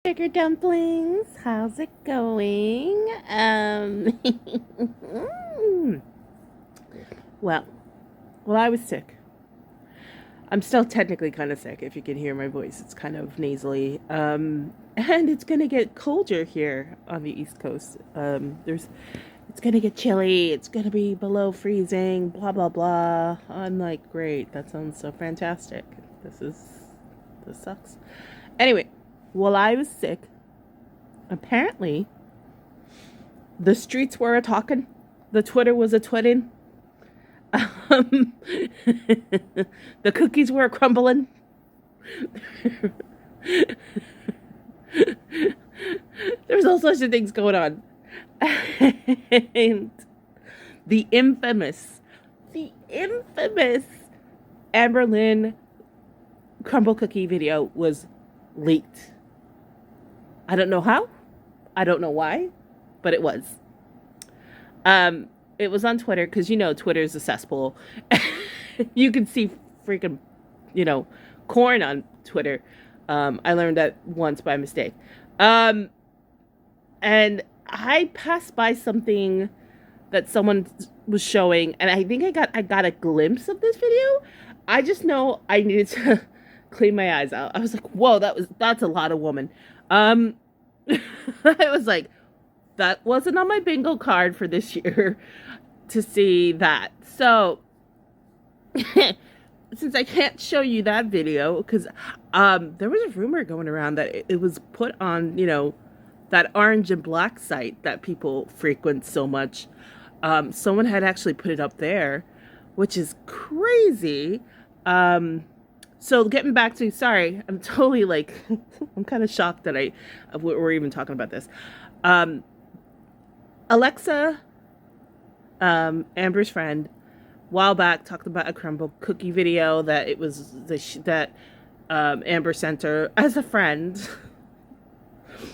Sugar dumplings, how's it going? well, I was sick. I'm still technically kind of sick. If you can hear my voice, it's kind of nasally. And it's gonna get colder here on the East Coast. It's gonna get chilly. It's gonna be below freezing. Blah blah blah. I'm like, great. That sounds so fantastic. This sucks. Anyway, while I was sick, apparently the streets were a talking, the Twitter was a twitting, um, the cookies were crumbling. There's all sorts of things going on. And the infamous Amber Lynn crumble cookie video was leaked. I don't know how. I don't know why, but it was. It was on Twitter because Twitter is a cesspool. You can see freaking, corn on Twitter. I learned that once by mistake. And I passed by something that someone was showing, and I think I got a glimpse of this video. I just know I needed to clean my eyes out. I was like, whoa, that's a lot of woman. I was like, that wasn't on my bingo card for this year to see that. So since I can't show you that video, because there was a rumor going around that it was put on, that orange and black site that people frequent so much. Someone had actually put it up there, which is crazy. So getting back to, sorry, I'm totally like, I'm kind of shocked that we're even talking about this. Alexa, Amber's friend, a while back talked about a crumble cookie video that it was that Amber sent her as a friend.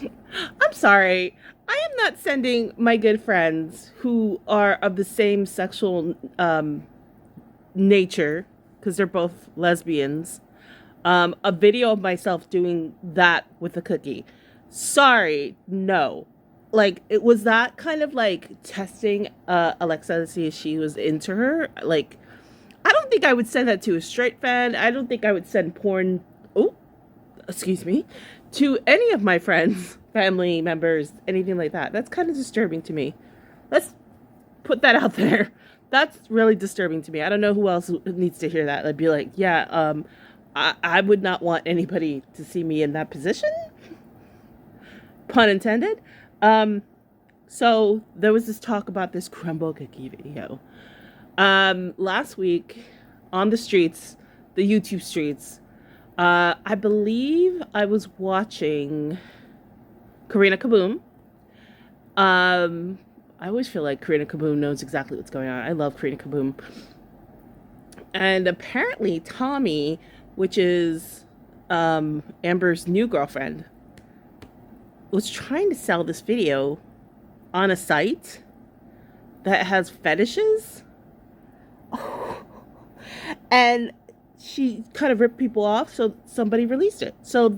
I'm sorry. I am not sending my good friends who are of the same sexual nature, because they're both lesbians, a video of myself doing that with a cookie. Sorry, no. Like, it was that kind of like testing Alexa to see if she was into her. Like, I don't think I would send that to a straight fan. I don't think I would send porn, to any of my friends, family members, anything like that. That's kind of disturbing to me. Let's put that out there. That's really disturbing to me. I don't know who else needs to hear that. I'd be like, yeah, I would not want anybody to see me in that position. Pun intended. So there was this talk about this crumble cookie video. Last week on the streets, the YouTube streets, I believe I was watching Karina Kaboom. I always feel like Karina Kaboom knows exactly what's going on. I love Karina Kaboom. And apparently Tommy, which is Amber's new girlfriend, was trying to sell this video on a site that has fetishes. And she kind of ripped people off, so somebody released it. So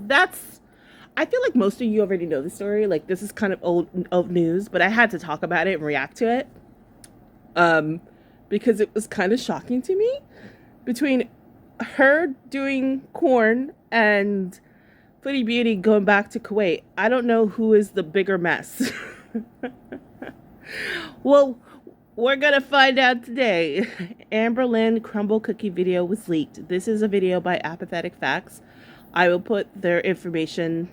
I feel like most of you already know the story. Like, this is kind of old news, but I had to talk about it and react to it. Because it was kind of shocking to me. Between her doing corn and Footy Beauty going back to Kuwait, I don't know who is the bigger mess. Well, we're going to find out today. Amber Lynn crumble cookie video was leaked. This is a video by Apathetic Facts. I will put their information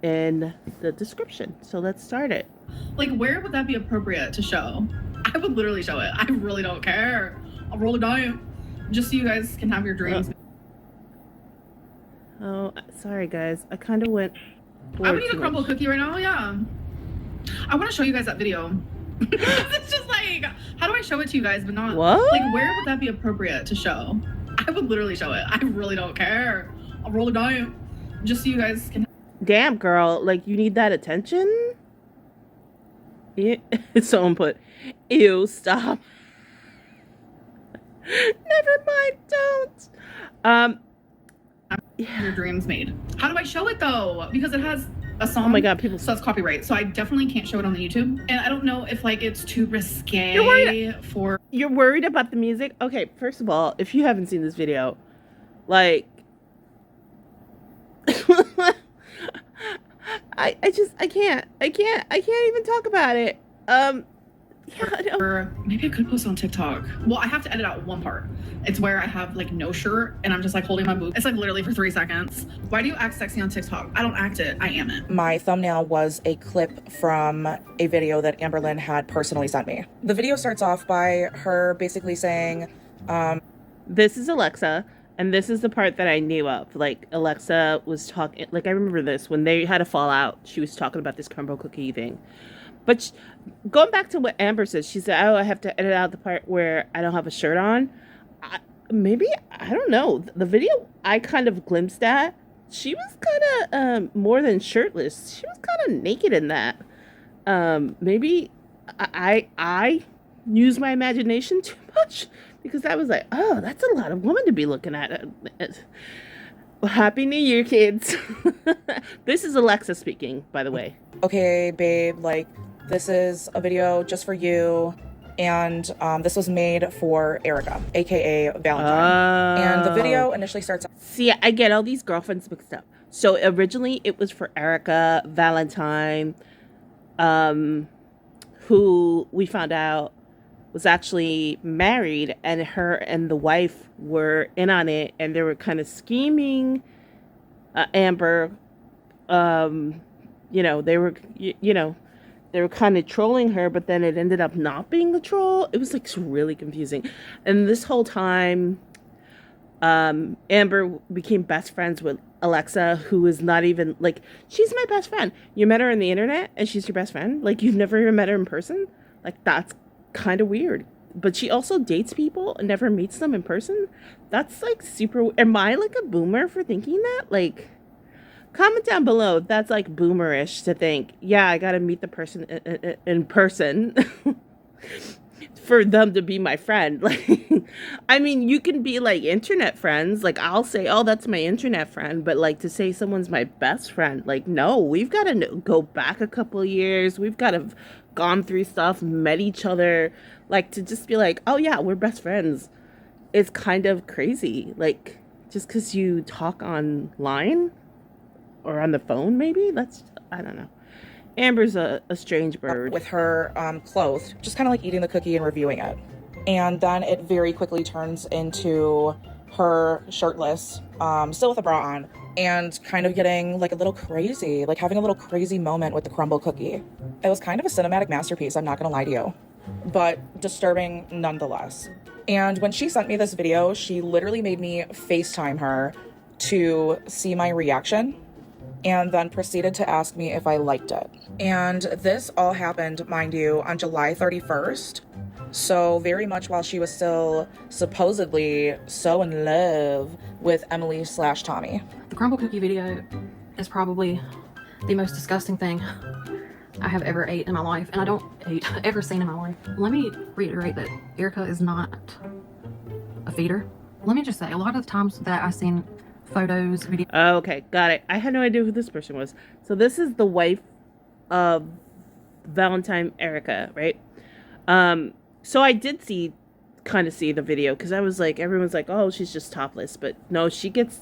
in the description. So let's start it. Like, where would that be appropriate to show? I would literally show it. I really don't care. I'll roll a die just so you guys can have your dreams. Oh, sorry guys. I kind of went. I would eat a crumble cookie right now. Yeah. I want to show you guys that video. It's just like, how do I show it to you guys, but not what? Like, where would that be appropriate to show? I would literally show it. I really don't care. I'll roll a die just so you guys can. Damn, girl. Like, you need that attention? Yeah. Someone put, ew, stop. Never mind, don't. Your dreams made. How do I show it though? Because it has a song. Oh my God, people. So that's copyright. So I definitely can't show it on the YouTube. And I don't know if like it's too risque You're worried about the music? Okay, first of all, if you haven't seen this video, like I can't even talk about it. Yeah, no. Or maybe I could post on TikTok. Well, I have to edit out one part. It's where I have like no shirt and I'm just like holding my boob. It's like literally for 3 seconds. Why do you act sexy on TikTok? I don't act it. I am it. My thumbnail was a clip from a video that Amberlynn had personally sent me. The video starts off by her basically saying, this is Alexa, and this is the part that I knew of. Like, Alexa was talking, like, I remember this, when they had a fallout, she was talking about this crumbl cookie thing. But going back to what Amber says, she said, oh, I have to edit out the part where I don't have a shirt on. I don't know. The video I kind of glimpsed at, she was kind of more than shirtless. She was kind of naked in that. Maybe I use my imagination too much, because I was like, oh, that's a lot of woman to be looking at. Well, Happy New Year, kids. This is Alexa speaking, by the way. okay, babe, like, this is a video just for you. And this was made for Erica, aka Valentine. And the video initially starts. See, I get all these girlfriends mixed up. So originally it was for Erica Valentine, who we found out was actually married, and her and the wife were in on it, and they were kind of scheming. Amber, they were, they were kind of trolling her, but then it ended up not being the troll. It was like really confusing. And this whole time, Amber became best friends with Alexa, who is not even like, she's my best friend. You met her on the internet and she's your best friend. Like, you've never even met her in person. Like, that's kind of weird. But she also dates people and never meets them in person. That's like super. Am I like a boomer for thinking that? Like, comment down below if that's like boomerish to think, yeah, I gotta meet the person in person for them to be my friend. Like, I mean, you can be like internet friends. Like, I'll say, oh, that's my internet friend. But like, to say someone's my best friend, like, no, we've got to go back a couple of years. We've got to have gone through stuff, met each other. Like, to just be like, oh yeah, we're best friends, it's kind of crazy. Like, just because you talk online or on the phone, maybe? That's, I don't know. Amber's a strange bird. With her clothed, just kind of like eating the cookie and reviewing it. And then it very quickly turns into her shirtless, still with a bra on, and kind of getting like a little crazy, like having a little crazy moment with the crumbl cookie. It was kind of a cinematic masterpiece, I'm not gonna lie to you, but disturbing nonetheless. And when she sent me this video, she literally made me FaceTime her to see my reaction, and then proceeded to ask me if I liked it. And this all happened, mind you, on July 31st. So very much while she was still supposedly so in love with Emily/Tommy. The crumbl cookie video is probably the most disgusting thing I have ever ate in my life, and I don't ever seen in my life. Let me reiterate that Erica is not a feeder. Let me just say, a lot of the times that I've seen photos, videos. Okay, got it. I had no idea who this person was. So this is the wife of Valentine, Erica, right? So I did kind of see the video, because I was like, everyone's like, oh, she's just topless, but no, she gets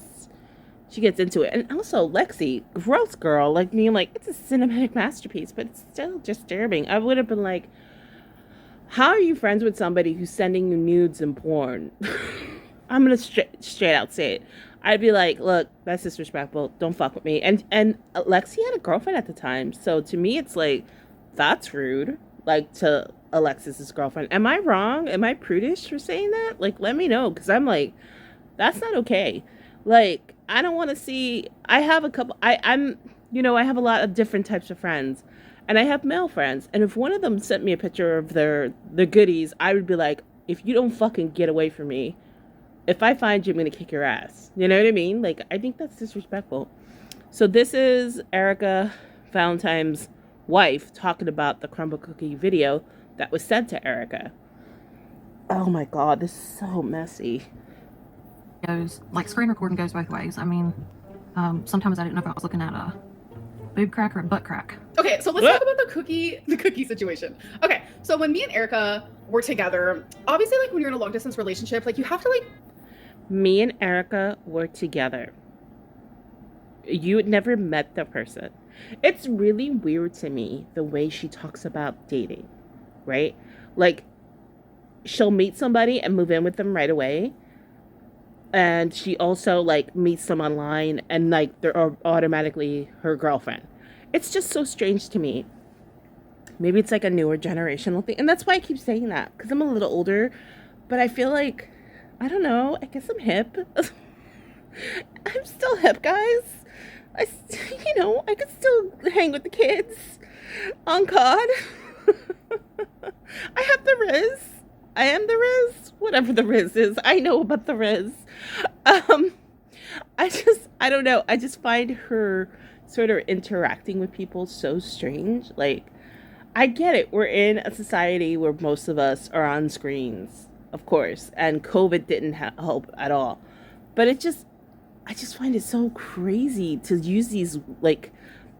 into it. And also Lexi, gross girl, like me, like, it's a cinematic masterpiece, but it's still disturbing. I would have been like, how are you friends with somebody who's sending you nudes and porn? I'm gonna straight out say it. I'd be like, look, that's disrespectful. Don't fuck with me. And Lexi had a girlfriend at the time, so to me, it's like, that's rude. Like, to Alexis's girlfriend. Am I wrong? Am I prudish for saying that? Like, let me know, because I'm like, that's not okay. Like, I don't want to see. I have a couple. I have a lot of different types of friends, and I have male friends. And if one of them sent me a picture of their goodies, I would be like, if you don't fucking get away from me, if I find you, I'm gonna kick your ass. You know what I mean? Like, I think that's disrespectful. So this is Erica Valentine's wife talking about the crumbl cookie video that was sent to Erica. Oh my god, this is so messy. Like, screen recording goes both ways. I mean, sometimes I didn't know if I was looking at boob crack or butt crack? Okay, so let's talk about the cookie situation. Okay, so when me and Erica were together, obviously, like when you're in a long distance relationship, like you have to like. Me and Erica were together. You had never met the person. It's really weird to me the way she talks about dating, right? Like, she'll meet somebody and move in with them right away. And she also, like, meets them online and, like, they're automatically her girlfriend. It's just so strange to me. Maybe it's like a newer generational thing. And that's why I keep saying that, because I'm a little older. But I feel like, I don't know, I guess I'm hip. I'm still hip, guys. I could still hang with the kids on COD. I have the Riz. I am the Riz. Whatever the Riz is. I know about the Riz. I don't know. I just find her sort of interacting with people so strange. Like, I get it. We're in a society where most of us are on screens, of course, and COVID didn't help at all. But I just find it so crazy to use these, like,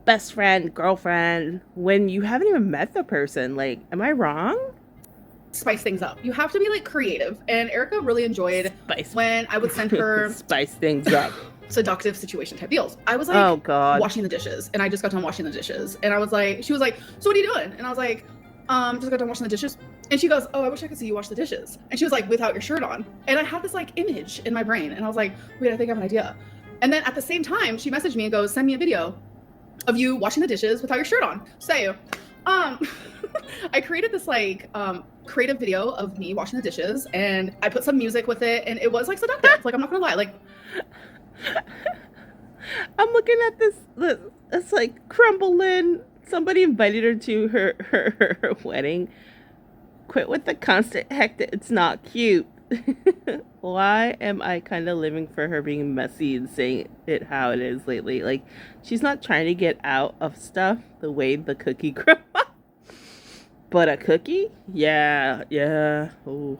best friend, girlfriend, when you haven't even met the person. Like, am I wrong? Spice things up. You have to be like creative. And Erica really enjoyed when I would send her spice things up. Seductive situation type deals. I was like, oh God, washing the dishes, and I just got done washing the dishes, and I was like, she was like, so what are you doing? And I was like, just got done washing the dishes. And she goes, oh, I wish I could see you wash the dishes. And she was like, without your shirt on. And I had this like image in my brain, and I was like, wait, I think I have an idea. And then at the same time, she messaged me and goes, send me a video of you washing the dishes without your shirt on. So, I created this like creative video of me washing the dishes, and I put some music with it, and it was like seductive. Like, I'm not gonna lie, like. I'm looking at this. It's like crumbling. Somebody invited her to her wedding. Quit with the constant hectic. It's not cute. Why am I kind of living for her being messy and saying it how it is lately? Like, she's not trying to get out of stuff the way the cookie crumble. But a cookie? Yeah. Oh.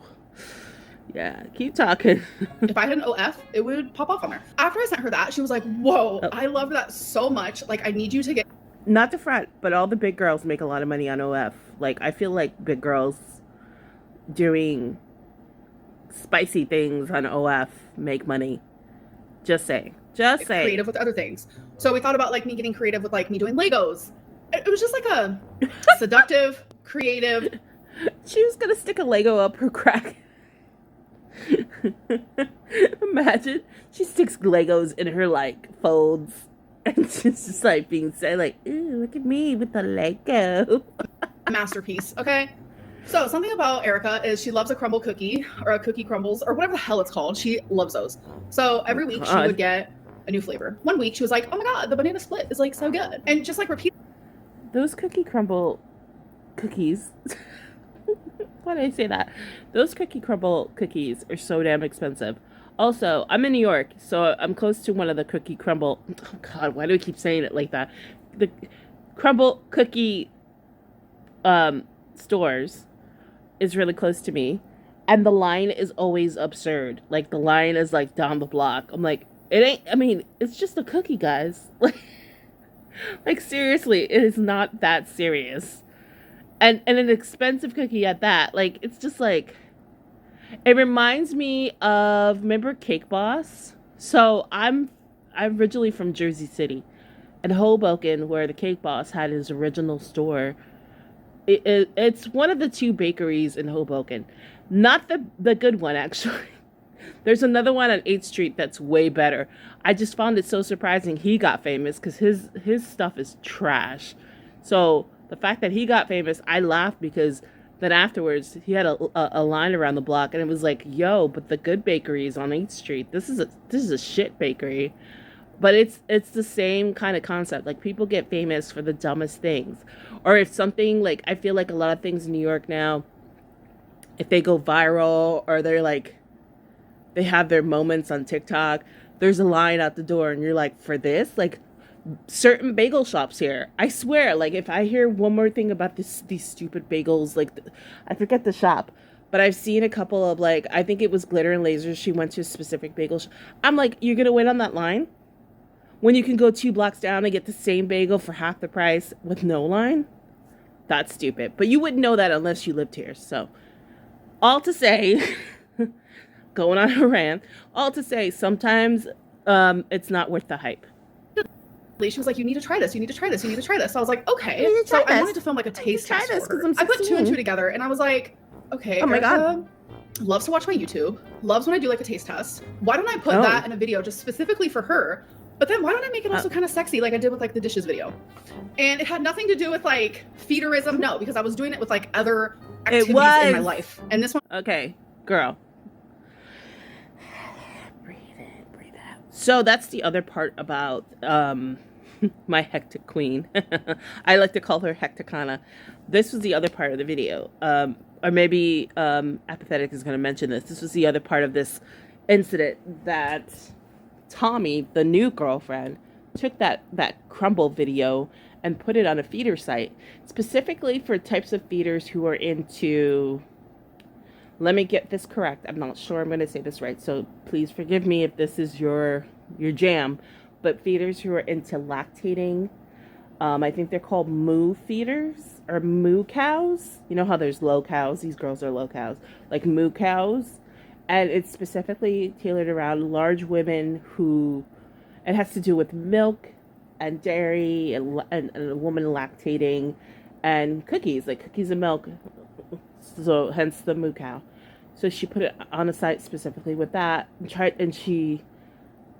Yeah, keep talking. If I had an OF, it would pop off on her. After I sent her that, she was like, whoa, I love that so much. Like, I need you to get... Not to front, but all the big girls make a lot of money on OF. Like, I feel like big girls doing spicy things on OF make money. Just saying. Creative with other things. So we thought about, like, me getting creative with, like, me doing Legos. It was just, like, a seductive, creative... She was gonna stick a Lego up her crack. Imagine she sticks Legos in her like folds, and she's just like being said like, "Ooh, look at me with the Lego." Masterpiece. Okay, so something about Erica is she loves a crumble cookie or a cookie crumbles or whatever the hell it's called. She loves those. So every week she would get a new flavor. One week she was like, "Oh my god, the banana split is like so good," and just like repeat those cookie crumble cookies. Why did I say that? Those cookie crumble cookies are so damn expensive. Also, I'm in New York, so I'm close to one of the cookie crumble... Oh, God, why do I keep saying it like that? The crumble cookie stores is really close to me. And the line is always absurd. Like, the line is, like, down the block. I'm like, it ain't... I mean, it's just a cookie, guys. Like, seriously, it is not that serious. And an expensive cookie at that. Like, it's just like, it reminds me of, remember Cake Boss? So I'm originally from Jersey City, and Hoboken, where the Cake Boss had his original store. It's one of the two bakeries in Hoboken, not the good one actually. There's another one on 8th Street that's way better. I just found it so surprising he got famous because his stuff is trash. So the fact that he got famous, I laughed because then afterwards he had a line around the block, and it was like, yo, but the good bakery is on 8th Street. This is a shit bakery. But it's the same kind of concept. Like, people get famous for the dumbest things. Or if something, like, I feel like a lot of things in New York now, if they go viral or they're like, they have their moments on TikTok, there's a line out the door and you're like, for this? Like, certain bagel shops here, I swear, like, if I hear one more thing about these stupid bagels, like, I forget the shop, but I've seen a couple of, like, I think it was Glitter and Lasers, she went to a specific bagel shop. I'm like, you're gonna wait on that line? when you can go 2 blocks down and get the same bagel for half the price with no line. That's stupid. But you wouldn't know that unless you lived here. So, all to say, going on a rant, all to say, sometimes it's not worth the hype. She was like, you need to try this. You need to try this. You need to try this. So I was like, okay. You need to So try I this. wanted to film like a taste try test this for her. 'cause I'm I put 2 and 2 16. together, and I was like, okay, Oh my God. Erica loves to watch my YouTube, loves when I do like a taste test. Why don't I put Oh. that in a video just specifically for her? But then why don't I make it also kind of sexy like I did with like the dishes video? And it had nothing to do with like feederism, no, because I was doing it with like other activities in my was. life. And this one Okay, girl. Breathe in, breathe out. So that's the other part about my hectic queen. I like to call her Hecticana. This was the other part of the video. Or maybe Apathetic is going to mention this. This was the other part of this incident that Tommy, the new girlfriend, took that crumbl video and put it on a feeder site, specifically for types of feeders who are into, let me get this correct, I'm not sure I'm going to say this right, so please forgive me if this is your jam, but feeders who are into lactating. I think they're called moo feeders or moo cows. You know how there's low cows? These girls are low cows, like moo cows. And it's specifically tailored around large women who, it has to do with milk and dairy and a woman lactating and cookies, like cookies and milk. So hence the moo cow. So she put it on a site specifically with that and she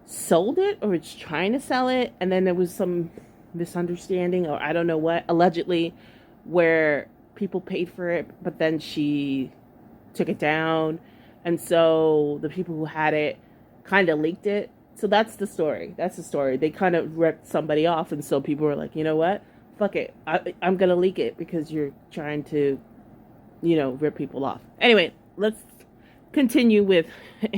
sold it or was trying to sell it. And then there was some misunderstanding or I don't know what, allegedly, where people paid for it, but then she took it down. And so the people who had it kind of leaked it. So that's the story. That's the story. They kind of ripped somebody off. And so people were like, you know what? Fuck it. I'm going to leak it because you're trying to, rip people off. Anyway, let's continue with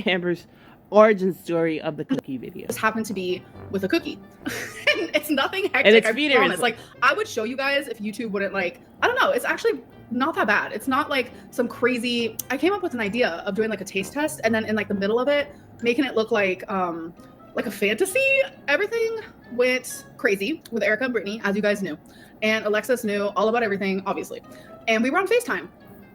Amber's origin story of the cookie video. just happened to be with a cookie. And it's nothing hectic, And it's I feederism. promise. Like, I would show you guys if YouTube wouldn't like, I don't know, it's actually not that bad. It's not like some crazy, I came up with an idea of doing like a taste test and then in like the middle of it, making it look like a fantasy. Everything went crazy with Erica and Brittany, as you guys knew. And Alexis knew all about everything, obviously. And we were on FaceTime.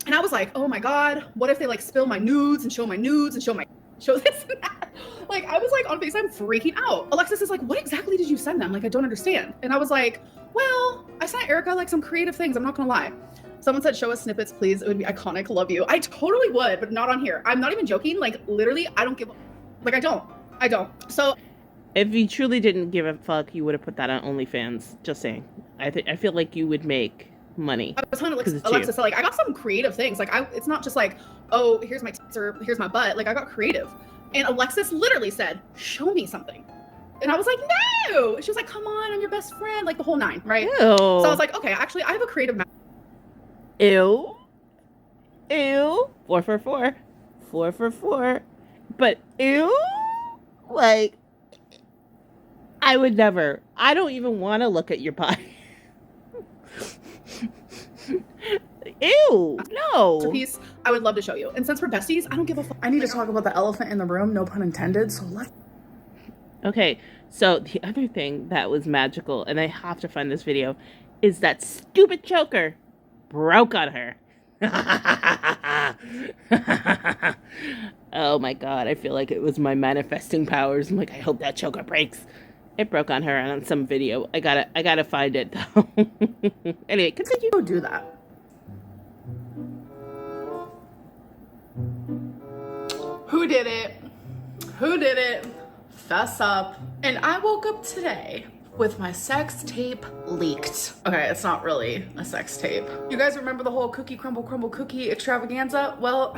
And I was like, oh my God, what if they like spill my nudes and show my nudes and show this and that? Like, I was like on FaceTime freaking out. Alexis is like, what exactly did you send them? Like, I don't understand. And I was like, well, I sent Erica like some creative things. I'm not gonna lie. Someone said, show us snippets, please. It would be iconic. Love you. I totally would, but not on here. I'm not even joking. Like, literally, I don't give a, like, I don't. So If you truly didn't give a fuck, you would have put that on OnlyFans. Just saying. I feel like you would make money. I was telling 'Cause it's Alexis, you. like, I got some creative things. Like, it's not just like, oh, here's my tits or here's my butt. Like, I got creative. And Alexis literally said, show me something. And I was like, no. She was like, come on, I'm your best friend. Like, the whole 9, right? Ew. So I was like, okay, actually, I have a creative Ew. 4 for 4. 4 for 4. But ew. Like, I would never. I don't even want to look at your body. Ew. No. masterpiece I would love to show you. And since we're besties, I don't give a fuck. I need to talk about the elephant in the room, no pun intended. So let's. Okay, so the other thing that was magical, and I have to find this video, is that stupid choker broke on her. Oh my God, I feel like it was my manifesting powers. I'm like, I hope that choker breaks. It broke on her on some video. I gotta find it though. Anyway, continue. Go do that. Who did it? Who did it? Fess up. And I woke up today with my sex tape leaked. Okay, it's not really a sex tape. You guys remember the whole cookie crumble cookie extravaganza? Well,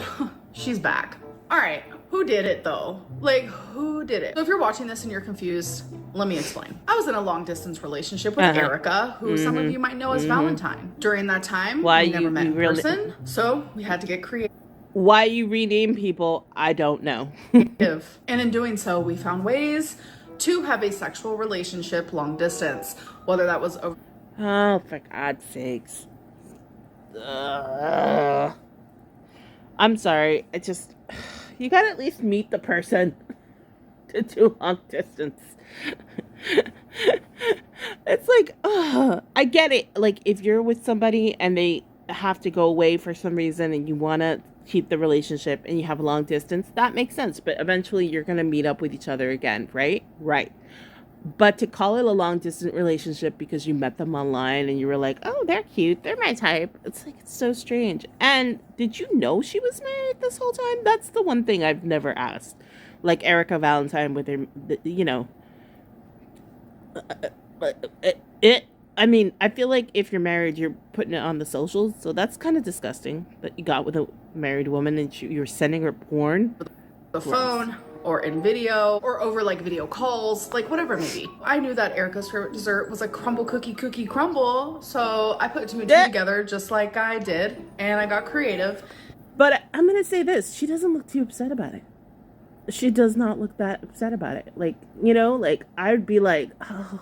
she's back. All right, who did it though? Like, who did it? So if you're watching this and you're confused, let me explain. I was in a long distance relationship with Erica, who some of you might know as Valentine. During that time, Why we never you- met you in really- person, so we had to get creative. Why you rename people, I don't know. And in doing so, we found ways to have a sexual relationship long distance, whether that was over Oh, for God's sakes. Ugh. I'm sorry. You gotta at least meet the person to do long distance. It's like, I get it. Like, if you're with somebody and they have to go away for some reason and you want to keep the relationship and you have a long distance, that makes sense. But eventually you're going to meet up with each other again, right? Right. But to call it a long distance relationship because you met them online and you were like, oh, they're cute, they're my type. It's like, it's so strange. And did you know she was married this whole time? That's the one thing I've never asked. Like Erica Valentine with her, you know, I mean, I feel like if you're married, you're putting it on the socials. So that's kind of disgusting that you got with a married woman and you're sending her porn. The phone or in video or over like video calls, like whatever it may be. I knew that Erica's favorite dessert was a crumble cookie crumble. So I put two and two together just like I did and I got creative. But I'm going to say this. She doesn't look too upset about it. She does not look that upset about it. Like, you know, like I would be like, oh,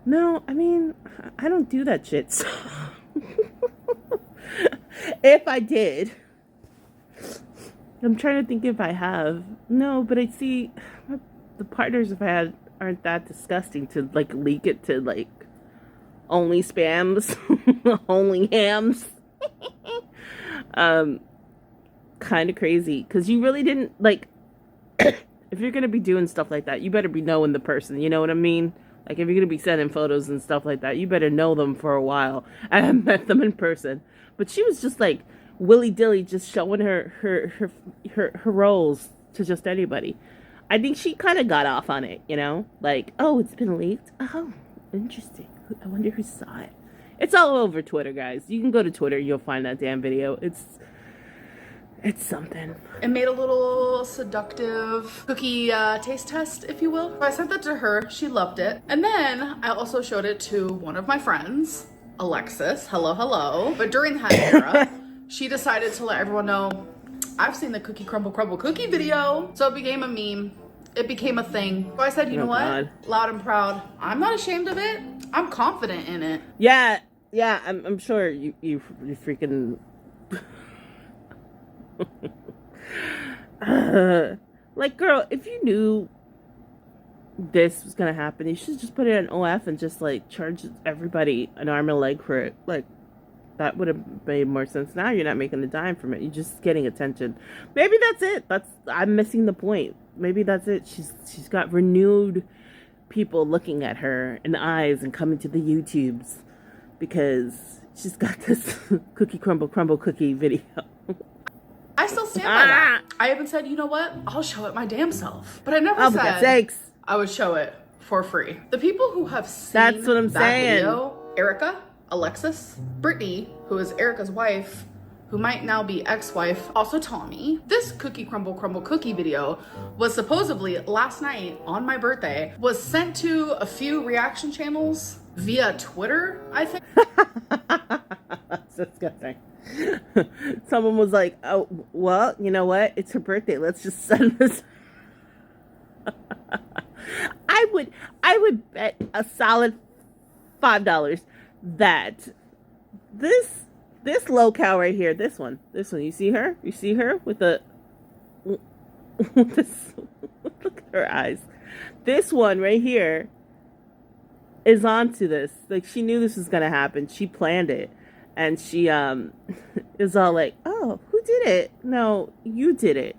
no, I mean, I don't do that shit. So. If I did, I'm trying to think if I have. No, but I see the partners I've had aren't that disgusting to like leak it to like only spams, only hams. Kind of crazy because you really didn't like. If you're gonna be doing stuff like that, you better be knowing the person. You know what I mean? Like if you're gonna be sending photos and stuff like that, you better know them for a while. I haven't met them in person, but she was just like willy dilly, just showing her roles to just anybody. I think she kind of got off on it, you know? Like, oh, it's been leaked. Oh, interesting. I wonder who saw it. It's all over Twitter, guys. You can go to Twitter, you'll find that damn video. It's something. It made a little seductive cookie taste test, if you will. So I sent that to her. She loved it. And then I also showed it to one of my friends, Alexis. Hello. But during that era, she decided to let everyone know, I've seen the cookie crumble cookie video. So it became a meme. It became a thing. So I said, you know what? God. Loud and proud. I'm not ashamed of it. I'm confident in it. Yeah. I'm sure you freaking. Like, girl, if you knew this was gonna happen, you should just put it in OF and just like charge everybody an arm and a leg for it. Like, that would have made more sense. Now you're not making a dime from it. You're just getting attention. Maybe that's it. I'm missing the point. Maybe that's it. She's got renewed people looking at her in the eyes and coming to the YouTubes because she's got this cookie crumble cookie video. I still stand by that. I even said, you know what? I'll show it my damn self. But I never Oh, for God's said sakes. I would show it for free. The people who have seen That's what I'm that saying. video, Erica, Alexis, Brittany, who is Erica's wife, who might now be ex-wife, also Tommy. This cookie crumble cookie video was supposedly last night on my birthday, was sent to a few reaction channels via Twitter, I think. That's disgusting. Someone was like, oh, well, you know what? It's her birthday. Let's just send this. I would bet a solid $5 that this locale right here, this one, you see her with the this, look at her eyes. This one right here is onto this. Like, she knew this was gonna happen. She planned it. And she is all like, oh, who did it? No, you did it.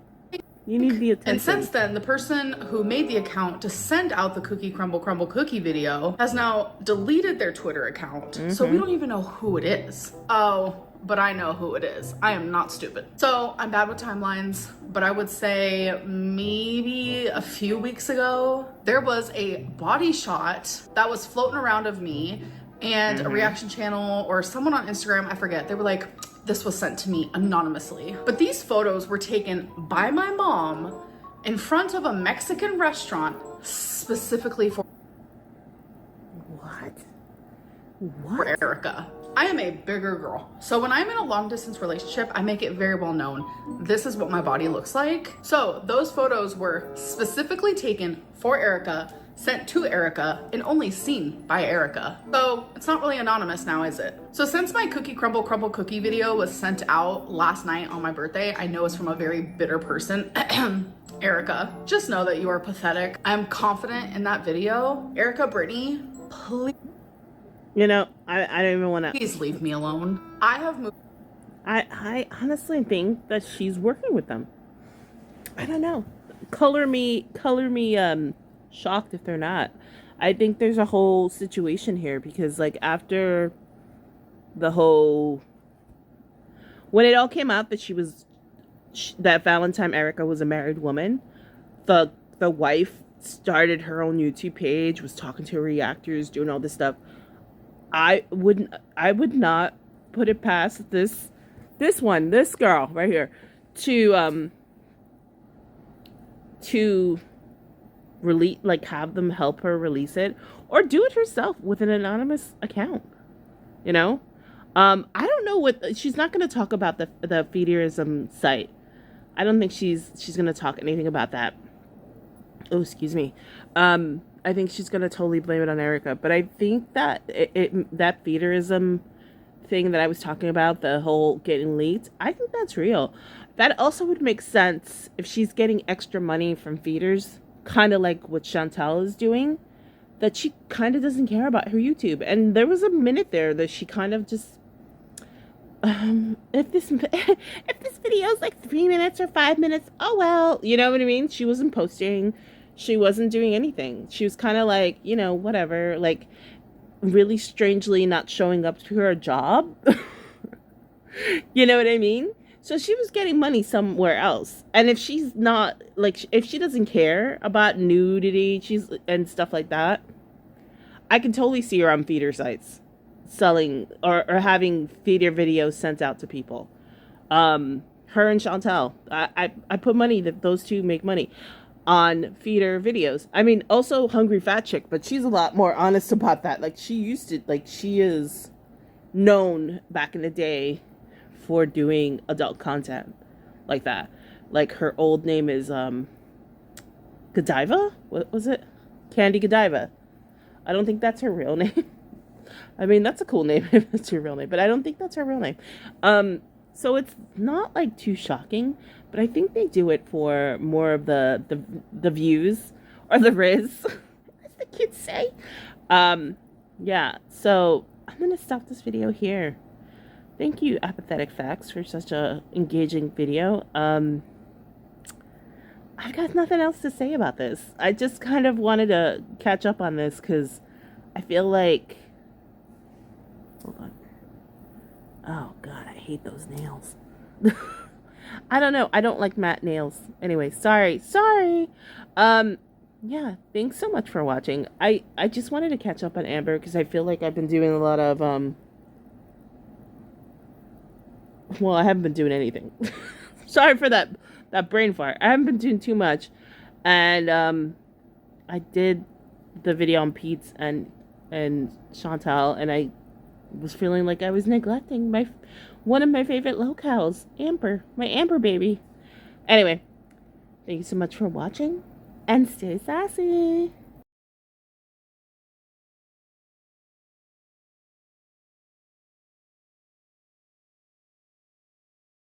You need the attention. And since then, the person who made the account to send out the cookie crumble cookie video has now deleted their Twitter account. Mm-hmm. So we don't even know who it is. Oh, but I know who it is. I am not stupid. So I'm bad with timelines, but I would say maybe a few weeks ago, there was a body shot that was floating around of me and a reaction channel or someone on Instagram, I forget, they were like, this was sent to me anonymously. But these photos were taken by my mom in front of a Mexican restaurant specifically for Erica. I am a bigger girl. So when I'm in a long distance relationship, I make it very well known, this is what my body looks like. So those photos were specifically taken for Erica, sent to Erica, and only seen by Erica. So it's not really anonymous now, is it? So since my cookie crumble cookie video was sent out last night on my birthday, I know it's from a very bitter person. Erica, just know that you are pathetic. I'm confident in that video. Erica, Brittany, please You know, I don't even want to. leave me alone. I have moved. I honestly think that she's working with them. I don't know. Color me shocked if they're not. I think there's a whole situation here because like after the whole when it all came out that that Valentine Erica was a married woman, the wife started her own YouTube page, was talking to her reactors, doing all this stuff. I would not put it past this girl right here to release, like, have them help her release it or do it herself with an anonymous account, you know. I don't know what she's not going to talk about the feederism site. I don't think she's going to talk anything about that. Oh, excuse me. I think she's going to totally blame it on Erica, but I think that that feederism thing that I was talking about, the whole getting leaked, I think that's real. That also would make sense if she's getting extra money from feeders, kind of like what Chantal is doing, that she kind of doesn't care about her YouTube. And there was a minute there that she kind of just, if this video is like 3 minutes or 5 minutes, oh well, you know what I mean? She wasn't posting, she wasn't doing anything. She was kind of like, you know, whatever, like really strangely not showing up to her job. You know what I mean? So she was getting money somewhere else. And if she's not, like, if she doesn't care about nudity and stuff like that, I can totally see her on feeder sites selling or having feeder videos sent out to people. Her and Chantal, I put money that those two make money on feeder videos. I mean, also Hungry Fat Chick, but she's a lot more honest about that. Like, she used to, like, she is known back in the day for doing adult content like that. Like, her old name is Godiva? What was it? Candy Godiva. I don't think that's her real name. I mean, that's a cool name if that's her real name, but I don't think that's her real name. So it's not like too shocking, but I think they do it for more of the views or the riz, as the kids say. Yeah, so I'm gonna stop this video here. Thank you, Apathetic Facts, for such a engaging video. I've got nothing else to say about this. I just kind of wanted to catch up on this because I feel like, hold on. Oh God, I hate those nails. I don't know. I don't like matte nails. Anyway, sorry. Yeah, thanks so much for watching. I just wanted to catch up on Amber because I feel like I've been doing a lot of, well, I haven't been doing anything. Sorry for that brain fart. I haven't been doing too much. And, I did the video on Pete's and Chantal, and I was feeling like I was neglecting one of my favorite locales, Amber, my Amber baby. Anyway, thank you so much for watching, and stay sassy.